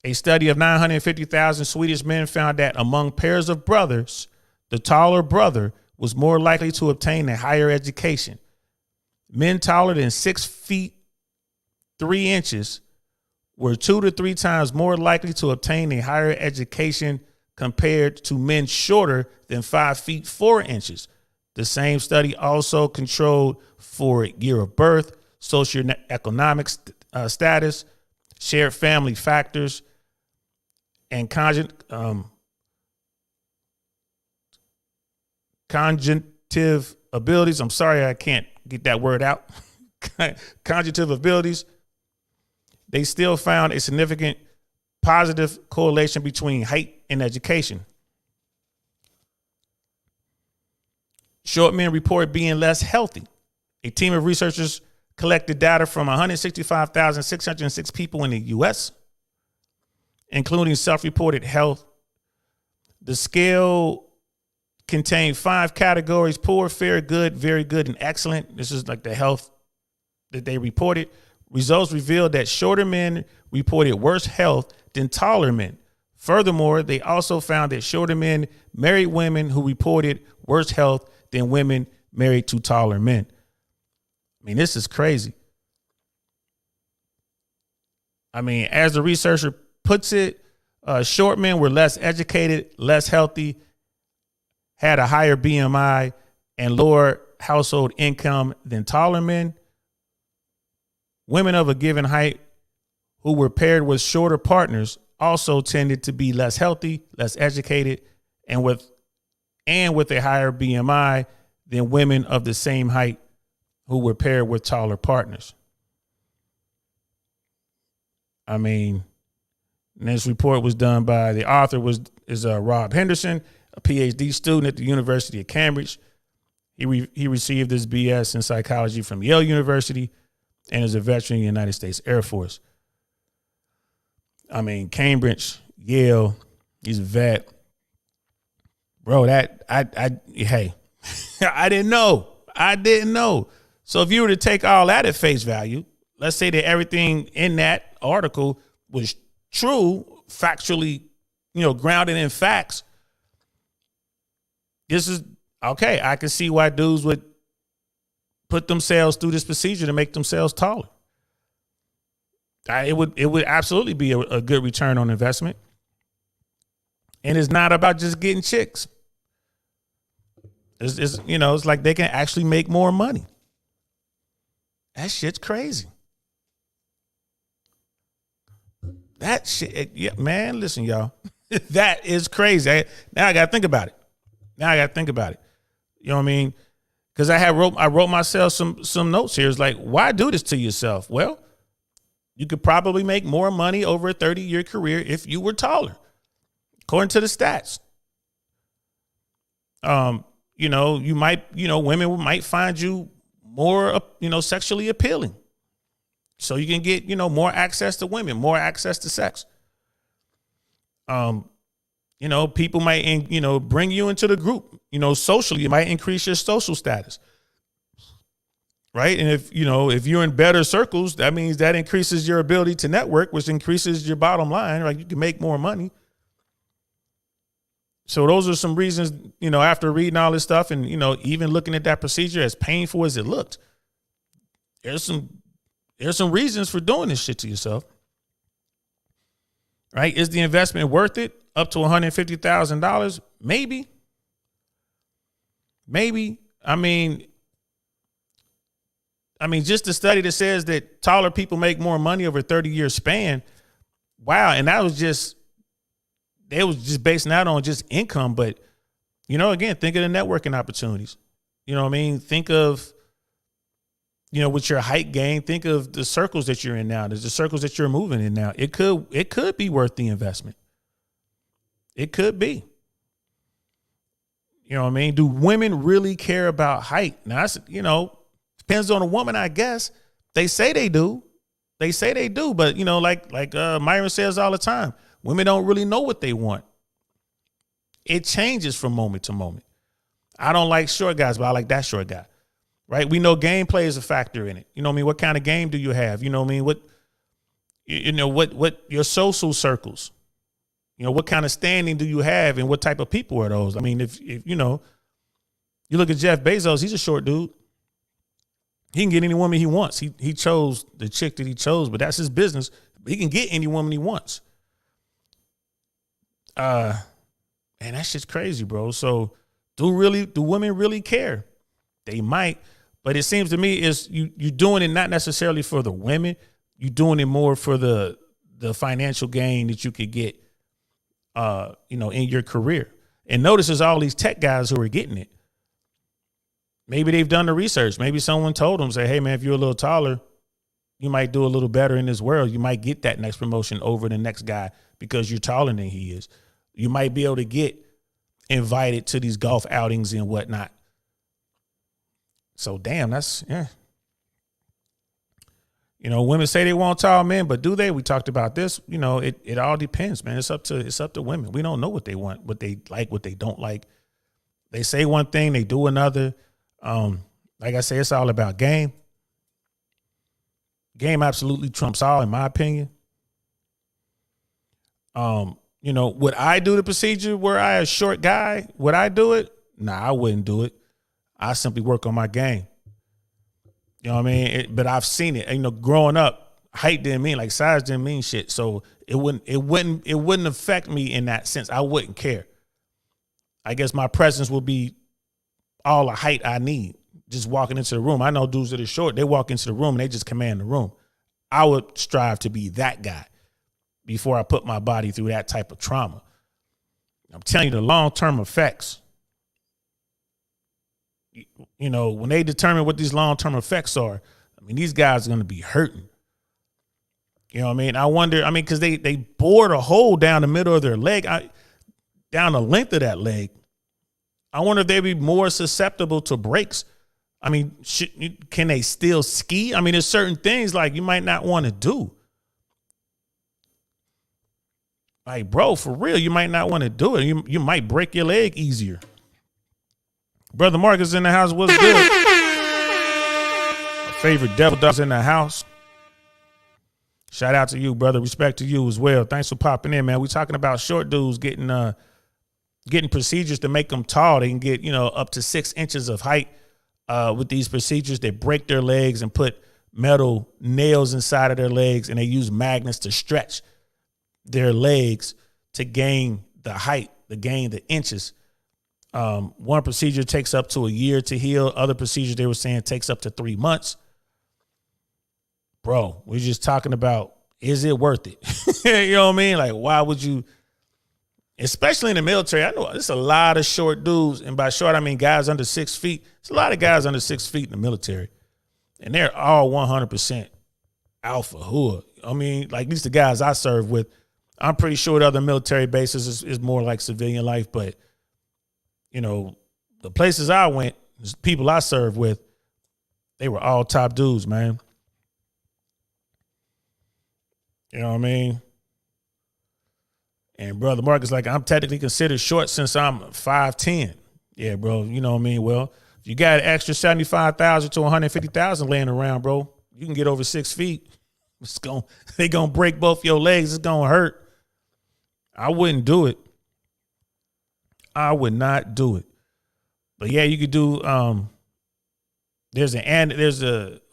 A study of 950,000 Swedish men found that among pairs of brothers, the taller brother was more likely to obtain a higher education. Men taller than 6 feet 3 inches were 2 to 3 times more likely to obtain a higher education compared to men shorter than 5 feet 4 inches. The same study also controlled for year of birth, socioeconomic status, shared family factors, and conjunctive abilities. I'm sorry, I can't get that word out. Conjunctive abilities. They still found a significant positive correlation between height and education. Short men report being less healthy. A team of researchers collected data from 165,606 people in the U.S., including self-reported health. The scale contained 5 categories: poor, fair, good, very good, and excellent. This is like the health that they reported. Results revealed that shorter men reported worse health than taller men. Furthermore, they also found that shorter men married women who reported worse health than women married to taller men. I mean, this is crazy. I mean, as the researcher puts it, short men were less educated, less healthy, had a higher BMI, and lower household income than taller men. Women of a given height who were paired with shorter partners also tended to be less healthy, less educated, and with a higher BMI than women of the same height who were paired with taller partners. I mean, this report was done by the author is Rob Henderson, a PhD student at the University of Cambridge. He received his BS in psychology from Yale University and is a veteran of the United States Air Force. I mean, Cambridge, Yale, he's a vet. Bro, hey, I didn't know. So if you were to take all that at face value, let's say that everything in that article was true, factually, grounded in facts. This is okay. I can see why dudes would put themselves through this procedure to make themselves taller. It would absolutely be a good return on investment. And it's not about just getting chicks. It's like they can actually make more money. That shit's crazy. That shit, yeah, man, listen, y'all. That is crazy. Now I got to think about it. You know what I mean? Because I wrote myself some notes here. It's like, why do this to yourself? Well, you could probably make more money over a 30-year career if you were taller, according to the stats. You might, women might find you more, sexually appealing. So you can get, more access to women, more access to sex. People might, bring you into the group, socially. It might increase your social status. Right. And if you're in better circles, that means that increases your ability to network, which increases your bottom line. Right. You can make more money. So those are some reasons, after reading all this stuff and, even looking at that procedure, as painful as it looked, there's some reasons for doing this shit to yourself. Right. Is the investment worth it? Up to $150,000? Maybe. I mean, just the study that says that taller people make more money over a 30-year span. Wow. And they was just basing that on just income. But, again, think of the networking opportunities. You know what I mean? Think of, with your height gain, think of the circles that you're in now. There's the circles that you're moving in now. It could be worth the investment. It could be. You know what I mean? Do women really care about height? Now, depends on the woman, I guess. They say they do. But, like Myron says all the time, women don't really know what they want. It changes from moment to moment. I don't like short guys, but I like that short guy. Right? We know gameplay is a factor in it. You know what I mean? What kind of game do you have? You know what I mean? What your social circles? What kind of standing do you have and what type of people are those? I mean, if you look at Jeff Bezos, he's a short dude. He can get any woman he wants. He chose the chick that he chose, but that's his business. He can get any woman he wants. Man, that shit's crazy, bro. So do women really care? They might, but it seems to me is you're doing it not necessarily for the women. You're doing it more for the financial gain that you could get, in your career. And notice there's all these tech guys who are getting it. Maybe they've done the research. Maybe someone told them, say, hey, man, if you're a little taller, you might do a little better in this world. You might get that next promotion over the next guy because you're taller than he is. You might be able to get invited to these golf outings and whatnot. So damn, that's yeah. You know, women say they want tall men, but do they? We talked about this. You know, it all depends, man. It's up to women. We don't know what they want, what they like, what they don't like. They say one thing, they do another. Like I say, it's all about game. Game absolutely trumps all, in my opinion. You know, would I do the procedure were I a short guy? Would I do it? Nah, I wouldn't do it. I simply work on my game. You know what I mean? But I've seen it. You know, growing up, height didn't mean, like, size didn't mean shit. So it wouldn't affect me in that sense. I wouldn't care. I guess my presence will be all the height I need. Just walking into the room. I know dudes that are short, they walk into the room and they just command the room. I would strive to be that guy before I put my body through that type of trauma. I'm telling you, the long-term effects, you know, when they determine what these long-term effects are, I mean, these guys are going to be hurting. You know what I mean? I wonder, I mean, because they bored a hole down the middle of their leg, down the length of that leg. I wonder if they'd be more susceptible to breaks. I mean, can they still ski? I mean, there's certain things like you might not want to do. Like, bro, for real, you might not want to do it. You might break your leg easier. Brother Marcus in the house. What's good? My favorite devil dog's in the house. Shout out to you, brother. Respect to you as well. Thanks for popping in, man. We're talking about short dudes getting procedures to make them tall. They can get, you know, up to 6 inches of height with these procedures. They break their legs and put metal nails inside of their legs, and they use magnets to stretch their legs to gain the height, to gain the inches. One procedure takes up to a year to heal. Other procedures, they were saying, takes up to 3 months. Bro, we're just talking about, is it worth it? You know what I mean? Like, why would you, especially in the military? I know there's a lot of short dudes, and by short, I mean guys under 6 feet. There's a lot of guys under 6 feet in the military, and they're all 100% alpha hood. I mean, like, at least the guys I serve with, I'm pretty sure at other military bases is more like civilian life, but you know, the places I went, the people I served with, they were all top dudes, man. You know what I mean? And brother Marcus, like, I'm technically considered short since I'm 5'10". Yeah, bro. You know what I mean? Well, if you got an extra 75,000 to 150,000 laying around, bro, you can get over 6 feet. They gonna break both your legs. It's gonna hurt. I wouldn't do it. I would not do it. But yeah, you could do.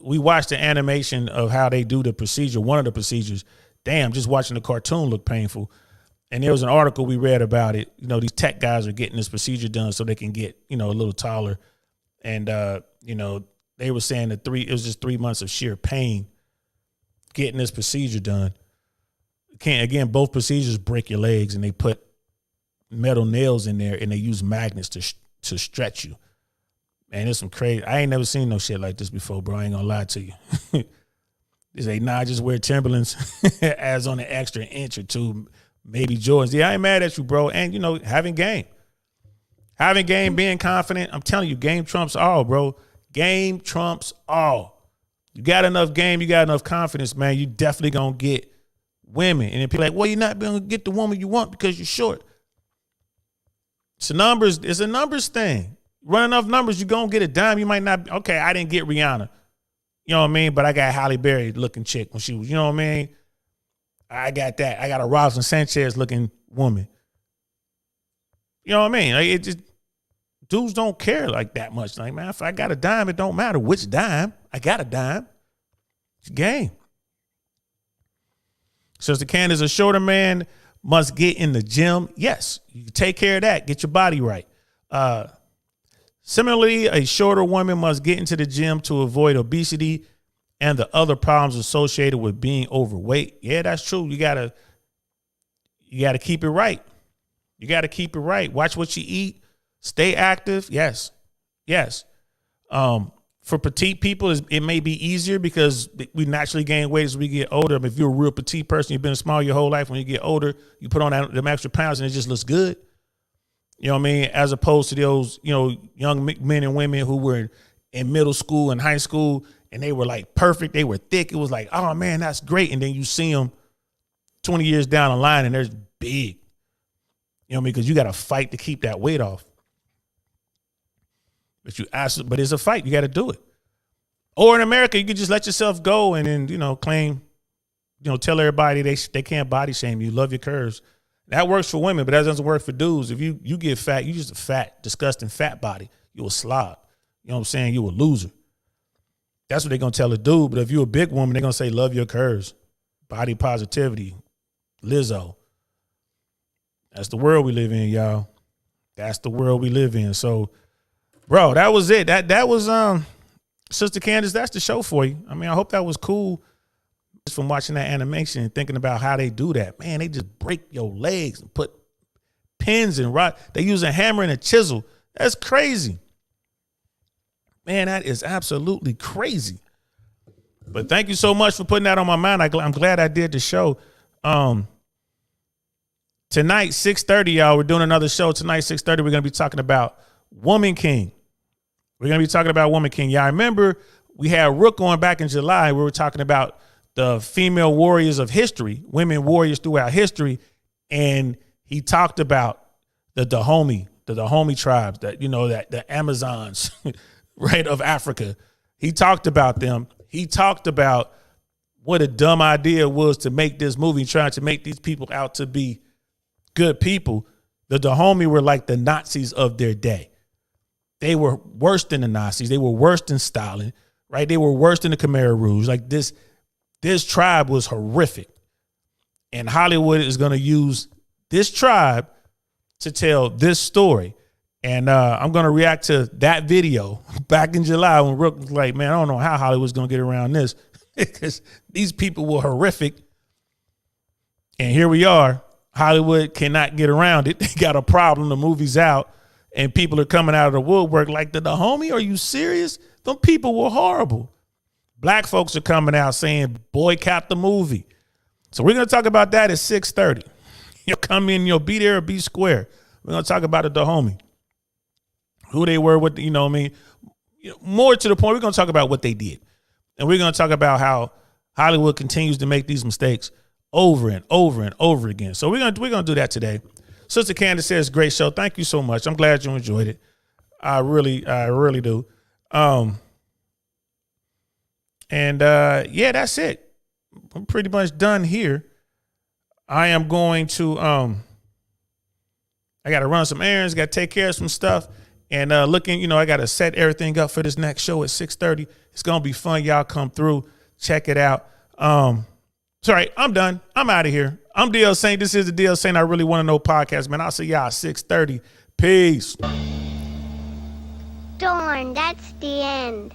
We watched the animation of how they do the procedure. One of the procedures. Damn, just watching the cartoon looked painful. And there was an article we read about it. You know, these tech guys are getting this procedure done so they can get, you know, a little taller. And you know, they were saying that it was just 3 months of sheer pain getting this procedure done. Both procedures break your legs, and they put metal nails in there, and they use magnets to stretch you. Man, it's some crazy. I ain't never seen no shit like this before, bro. I ain't gonna lie to you. They say, nah, just wear Timberlands, adds on an extra inch or two, maybe Jordans. Yeah, I ain't mad at you, bro. And, you know, having game, being confident. I'm telling you, game trumps all, bro. Game trumps all. You got enough game, you got enough confidence, man. You definitely gonna get women. And then people are like, well, you're not gonna get the woman you want because you're short. It's a numbers thing. Run enough numbers, you're going to get a dime. You might not. Okay, I didn't get Rihanna. You know what I mean? But I got Halle Berry looking chick when she was, you know what I mean? I got that. I got a Rosalind Sanchez looking woman. You know what I mean? Like, dudes don't care like that much. Like, man, if I got a dime, it don't matter which dime. I got a dime. It's a game. Sister Candace, a shorter man must get in the gym. Yes, you can take care of that. Get your body right. Similarly, a shorter woman must get into the gym to avoid obesity and the other problems associated with being overweight. Yeah, that's true. You gotta keep it right. You gotta keep it right. Watch what you eat. Stay active. Yes. For petite people, it may be easier because we naturally gain weight as we get older. If you're a real petite person, you've been small your whole life. When you get older, you put on them extra pounds and it just looks good. You know what I mean? As opposed to those, you know, young men and women who were in middle school and high school, and they were like perfect. They were thick. It was like, oh man, that's great. And then you see them 20 years down the line and they're big. You know what I mean? Because you got to fight to keep that weight off. But it's a fight. You got to do it. Or in America, you can just let yourself go and then, claim, tell everybody they can't body shame you. Love your curves. That works for women, but that doesn't work for dudes. If you get fat, you just a fat, disgusting fat body. You a slob. You know what I'm saying? You a loser. That's what they're going to tell a dude. But if you're a big woman, they're going to say, love your curves. Body positivity. Lizzo. That's the world we live in, y'all. That's the world we live in. So, bro, that was it. That was Sister Candace, that's the show for you. I mean, I hope that was cool just from watching that animation and thinking about how they do that. Man, they just break your legs and put pins and rod. They use a hammer and a chisel. That's crazy. Man, that is absolutely crazy. But thank you so much for putting that on my mind. I'm glad I did the show. Tonight, 6:30, y'all, we're doing another show. Tonight, 6:30, we're going to be talking about Woman King. We're going to be talking about Woman King. Yeah, I remember we had Rook on back in July. We were talking about the female warriors of history, women warriors throughout history. And he talked about the Dahomey tribes, that the Amazons, right, of Africa. He talked about them. He talked about what a dumb idea it was to make this movie, trying to make these people out to be good people. The Dahomey were like the Nazis of their day. They were worse than the Nazis. They were worse than Stalin, right? They were worse than the Khmer Rouge. Like this tribe was horrific. And Hollywood is going to use this tribe to tell this story. And I'm going to react to that video back in July when Rook was like, man, I don't know how Hollywood's going to get around this because these people were horrific. And here we are. Hollywood cannot get around it. They got a problem. The movie's out. And people are coming out of the woodwork like, the Dahomey, are you serious? Them people were horrible. Black folks are coming out saying, boycott the movie. So we're going to talk about that at 6:30. You'll come in, you'll be there or be square. We're going to talk about the Dahomey. Who they were, what, more to the point, we're going to talk about what they did. And we're going to talk about how Hollywood continues to make these mistakes over and over and over again. So we're going to do that today. Sister Candace says, great show. Thank you so much. I'm glad you enjoyed it. I really do. Yeah, that's it. I'm pretty much done here. I am going to, I got to run some errands, got to take care of some stuff. And I got to set everything up for this next show at 6:30. It's going to be fun. Y'all come through. Check it out. Sorry, I'm done. I'm out of here. I'm DL Saint. This is the DL Saint I Really Want to Know podcast, man. I'll see y'all at 6:30. Peace. Darn, that's the end.